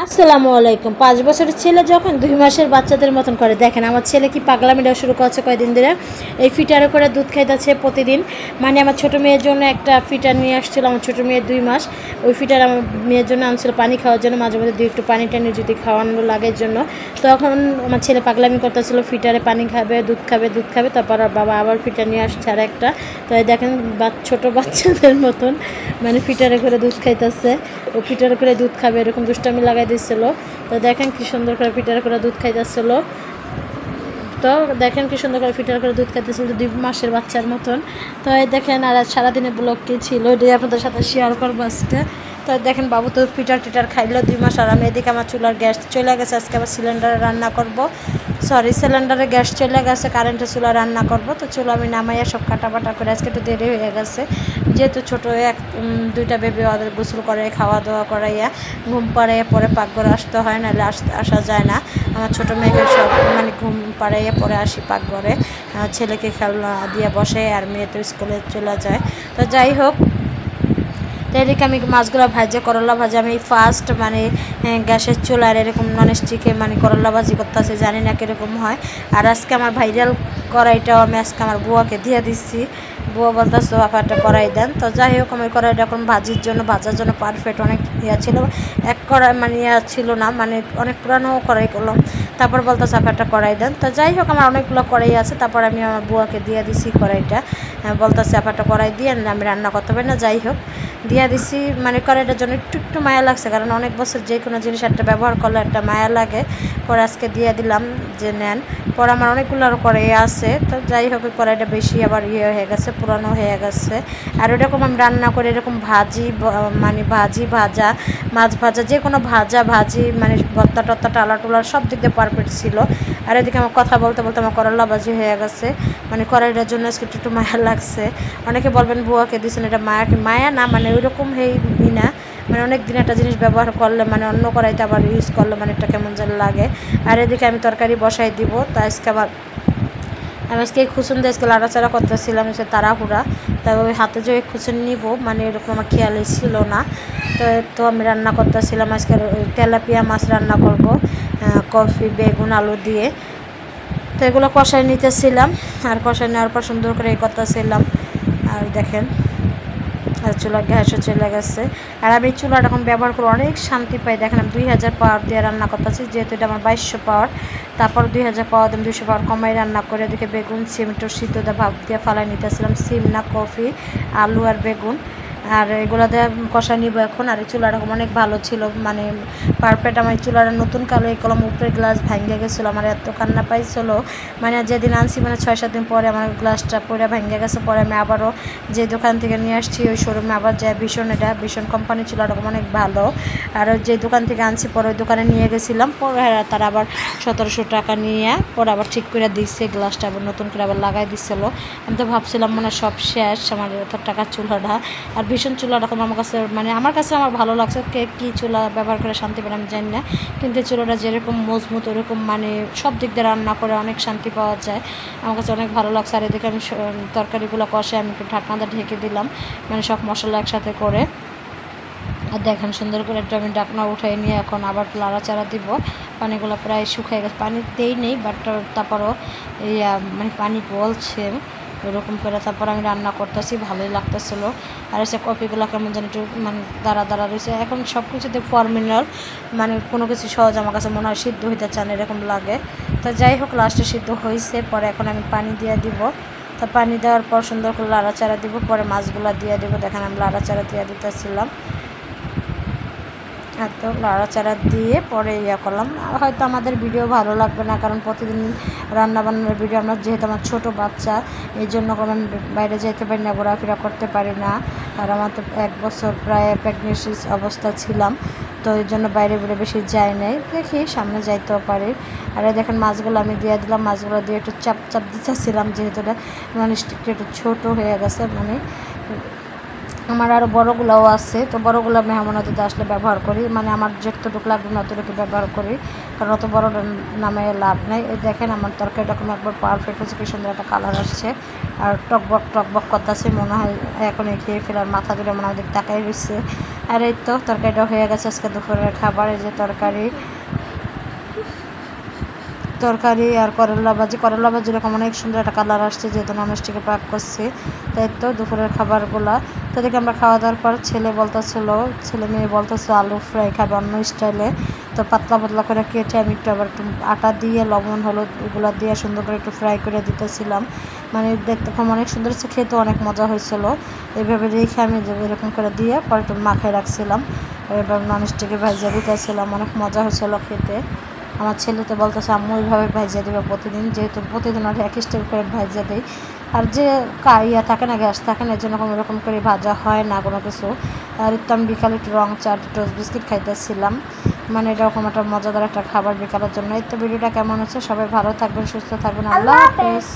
আসসালামু আলাইকুম। ৫ বছরের ছেলে যখন ২ মাসের বাচ্চাদের মতন করে, দেখেন আমার ছেলে কি পাগলামিটা শুরু করছে কয়দিন ধরে। এই ফিটারে করে দুধ খাইতেছে প্রতিদিন। মানে আমার ছোটো মেয়ের জন্য একটা ফিটার নিয়ে আসছিল, আমার ছোটো মেয়ের ২ মাস। ওই ফিটার আমার মেয়ের জন্য আনছিল পানি খাওয়ার জন্য, মাঝে মধ্যে একটু পানি টানি যদি খাওয়ানো লাগের জন্য। তখন আমার ছেলে পাগলামি করতেছিল, ফিটারে পানি খাবে, দুধ খাবে, দুধ খাবে। তারপর বাবা আবার ফিটার নিয়ে আসছে আর একটা। তো দেখেন ছোটো বাচ্চাদের মতন মানে ফিটারে করে দুধ খাইতেছে। ও ফিটারে করে দুধ খাবে এরকম দুষ্টামি লাগাই দিচ্ছিল। তো দেখেন কি সুন্দর করে ফিটারে করে দুধ খাইতেছিল। তো দেখেন কি সুন্দর করে ফিটার করে দুধ খাইতেছিল ২ মাসের বাচ্চার মতন। তো এই দেখেন আর সারাদিনের ব্লগ কী ছিল এটাই আপনাদের সাথে শেয়ার করবো আজকে। তো দেখেন বাবু তো ফিটার টিটার খাইলো ২ মাস। আর আমি এদিকে আমার চুলার গ্যাস চলে গেছে, আজকে আবার সিলিন্ডারে রান্না করব। সিলিন্ডারে গ্যাস চলে গেছে, কারেন্টের চুলা রান্না করব। তো চুলা আমি নামাইয়া সব কাটাবাটা করে, আজকে একটু দেরি হয়ে গেছে যেহেতু ছোটো দুইটা বেবি ওদের গোসল করে খাওয়া দাওয়া করাইয়া ঘুম পাড়াইয়া পরে পাকঘরে আসতে হয়, নাহলে আসা যায় না। আমার ছোটো মেয়েকে সব মানে ঘুম পাড়াইয়া পরে আসি পাকঘরে, ছেলেকে খেলনা দিয়ে বসে, আর মেয়ে তো স্কুলে চলে যায়। তো যাই হোক, তো এদিকে আমি মাছগুলো ভাজে করলা ভাজা আমি ফার্স্ট মানে গ্যাসের চুলার এরকম ননস্টিকে মানে করলা ভাজি করতেছি, জানি না কীরকম হয়। আর আজকে আমার ভাইরাল কড়াইটাও আমি আজকে আমার বুয়াকে দিয়ে দিচ্ছি। বুয়া বলতেছে একটা কড়াই দেন। তো যাই হোক, আমি কড়াইটা এখন ভাজার জন্য পারফেক্ট অনেক ছিল। এক কড়াই মানে ছিল না, মানে অনেক পুরানো কড়াই করলাম। তারপর বলতেছে একটা কড়াই দেন। তো যাই হোক, আমার অনেকগুলো কড়াই আছে। তারপর আমি আমার বুয়াকে দিয়ে দিছি কড়াইটা। বলতেছে একটা কড়াই দিয়ে আমি রান্না করতে পারি না। যাই হোক, দিয়ে দিছি। মানে কড়াইটার জন্য একটু মায়া লাগছে, কারণ অনেক বছর যে কোনো জিনিস একটা ব্যবহার করলে একটা মায়া লাগে। পরে আজকে দিয়ে দিলাম যে নেন। পরে আমার অনেকগুলো আরও কড়াই আছে। তো যাই হোক, কড়াইটা বেশি আবার হয়ে গেছে, পুরানো হয়ে গেছে। আর এরকম আমি রান্না করে এরকম মানে ভাজা মাছ ভাজা যে কোনো ভাজি মানে ভর্তা টত্তা টালা টোলার সব দিক দিয়ে পারফেক্ট ছিল। আর এদিকে আমার কথা বলতে বলতে আমার করলা ভাজি হয়ে গেছে। মানে কড়াইটার জন্য আজকে একটু মায়া লাগছে। অনেকে বলবেন বুয়াকে দিয়েছেন, এটা মায়া না, মানে ওইরকম না, মানে অনেক দিন একটা জিনিস ব্যবহার করলে মানে অন্য কড়াইতে আবার ইউজ করলে মানে একটা কেমন যেন লাগে। আর এদিকে আমি তরকারি বসাই দিব। তো আজকে আবার আমি আজকে খুচুন দিয়ে আজকে লাড়াচাড়া করতেছিলাম, সে তাড়াহুড়া। তাই ওই হাতে যে খুচুন নিব মানে এরকম আমার খেয়ালই ছিল না। তো আমি রান্না করতেছিলাম আজকে তেলাপিয়া মাছ রান্না করব, কফি বেগুন আলু দিয়ে। তো এগুলো কষাই নিতেছিলাম, আর কষাই নেওয়ার পর সুন্দর করে করতেছিলাম। আর দেখেন আর চুলার গ্যাসও চলে গেছে। আর আমি চুলাটা এখন ব্যবহার করে অনেক শান্তি পাই। দেখেন আমি 2000 পাওয়ার দিয়ে রান্না করতেছি, যেহেতু এটা আমার 2200 পাওয়ার। তারপর 2000 পাওয়ার দিয়ে 200 পাওয়ার কমাই রান্না করে এদিকে বেগুন সিম একটু সিদ্ধ দিয়ে ভাপ দিয়ে ফালাই নিতেছিলাম। সিম না কফি, আলু আর বেগুন, আর এগুলো দিয়ে কষা নিব এখন। আর এই চুলাটা অনেক ভালো ছিল, মানে পারফেক্ট। আমার এই চুলাটা নতুন কালো এই কলম উপরের গ্লাস ভেঙে গেছিলো, আমার এত কান্না পাইছিলো। মানে যেদিন আনছি মানে 6-7 দিন পরে আমার গ্লাসটা পুরো ভেঙে গেছে। পরে আমি আবারও যে দোকান থেকে নিয়ে আসছি ওই শোরুমে আবার যায়, ভীষণ কোম্পানি ছিল, ওরকম অনেক ভালো। আর যে দোকান থেকে আনছি পরে ওই দোকানে নিয়ে গেছিলাম, পরে তারা আবার 1700 টাকা নিয়ে পরে আবার ঠিক করে দিচ্ছে, গ্লাসটা আবার নতুন করে আবার লাগাই দিচ্ছিলো। আমি তো ভাবছিলাম মানে সব শেষ আমার এত টাকার চুলাটা। আর ভীষণ চুলা এরকম আমার কাছে মানে আমার ভালো লাগছে। কে কী চুলা ব্যবহার করে শান্তি পায় আমি জানি না, কিন্তু চুলাটা যেরকম মজবুত ওরকম মানে সব দিক দিয়ে রান্না করে অনেক শান্তি পাওয়া যায়। আমার কাছে অনেক ভালো লাগছে। আর এদিকে আমি তরকারিগুলো কষে আমি একটু ঢাকনাটা ঢেকে দিলাম, মানে সব মশলা একসাথে করে। আর দেখেন সুন্দর করে একটু আমি ঢাকনা উঠাই নিয়ে এখন আবার লাড়াচাড়া দিব। পানিগুলো প্রায় শুকিয়ে গেছে, পানি দেই নেই, বাট তারপরও এই মানে পানি বলছে ওরকম করে। তারপর আমি রান্না করতেছি, ভালোই লাগতেছিলো। আর এসে কপিগুলো কেমন যেন একটু মানে দাঁড়া রয়েছে। এখন সব কিছুতে ফর্মিনাল, মানে কোনো কিছু সহজ আমার কাছে মনে হয় সিদ্ধ হইতে চান এরকম লাগে। তো যাই হোক, লাস্টে সিদ্ধ হয়েছে। পরে এখন আমি পানি দিয়ে দিব। তো পানি দেওয়ার পর সুন্দর করে লাড়াচাড়া দিব, পরে মাছগুলো দিয়ে দেবো। দেখেন আমি লাড়াচাড়া দিয়ে দিতেছিলাম। এত লাড়াচাড়া দিয়ে পরে করলাম। হয়তো আমাদের ভিডিও ভালো লাগবে না, কারণ প্রতিদিন রান্নাবান্নার ভিডিও আমরা, যেহেতু আমার ছোটো বাচ্চা এই জন্য আমি বাইরে যেতে পারি না, ঘোরাফেরা করতে পারি না। আর আমার তো 1 বছর প্রায় প্রেগনেন্সি অবস্থা ছিলাম, তো এই জন্য বাইরে বেশি যাই নাই, দেখি সামনে যাইতেও পারি। আর দেখেন মাছগুলো আমি দিয়ে দিলাম, মাছগুলো দিয়ে একটু চাপ দিতেছিলাম, যেহেতু এটা মানে একটু ছোটো হয়ে গেছে। মানে আমার আরও বড়োগুলোও আছে, তো বড়োগুলো মেহমান অতিথি আসলে ব্যবহার করি, মানে আমার যতটুকু লাগবে না অতটুকু ব্যবহার করি, কারণ অত বড় নামে লাভ নেই। এই দেখেন আমার তরকারিটা কোনো একবার পারফেক্ট হচ্ছে, কি সুন্দর একটা কালার আসছে। আর টকবক করতেছে, মনে হয় এখন খেয়ে ফেলার মাথা ধরে মনে হয় তাকাই রয়েছে। আর এই তো তরকারিটা হয়ে গেছে আজকে দুপুরের খাবার। এই যে তরকারি আর করলা ভাজি এরকম অনেক সুন্দর একটা কালার আসছে যেহেতু ননস্টিকে পাক করছি। তাই তো দুপুরের খাবারগুলা তাদেরকে আমরা খাওয়া দাওয়ার পর ছেলে মেয়ে বলতেছিল আলু ফ্রাই খাবে অন্য স্টাইলে। তো পাতলা পাতলা করে কেটে আমি একটু আবার একটু আটা দিয়ে লবণ হলুদ এগুলো দিয়ে সুন্দর করে একটু ফ্রাই করে দিতেছিলাম। মানে দেখতে অনেক সুন্দর হচ্ছে, খেতে অনেক মজা হয়েছিল। এইভাবে রেখে আমি এরকম করে দিয়ে পরে একটু মাখায় রাখছিলাম, এবার ননস্টিকে ভাজিয়ে দিতেছিলাম। অনেক মজা হয়েছিল খেতে। আমার ছেলে তো বলতেছে আম্মু এইভাবে ভাজিয়ে দেবে প্রতিদিন, যেহেতু প্রতিদিন আর এক স্টাইল করে ভাজিয়ে দিই। আর যে ইয়া থাকে না, গ্যাস থাকে না, এর জন্য এরকম করে ভাজা হয় না কোনো কিছু। আর একটু আমি বিকালে একটু রং চা টোস্ট বিস্কিট খাইতেছিলাম। মানে এরকম একটা মজাদার একটা খাবার বিকালের জন্য। এই তো ভিডিওটা কেমন হচ্ছে, সবাই ভালো থাকবেন, সুস্থ থাকবেন, আল্লাহ হাফেজ।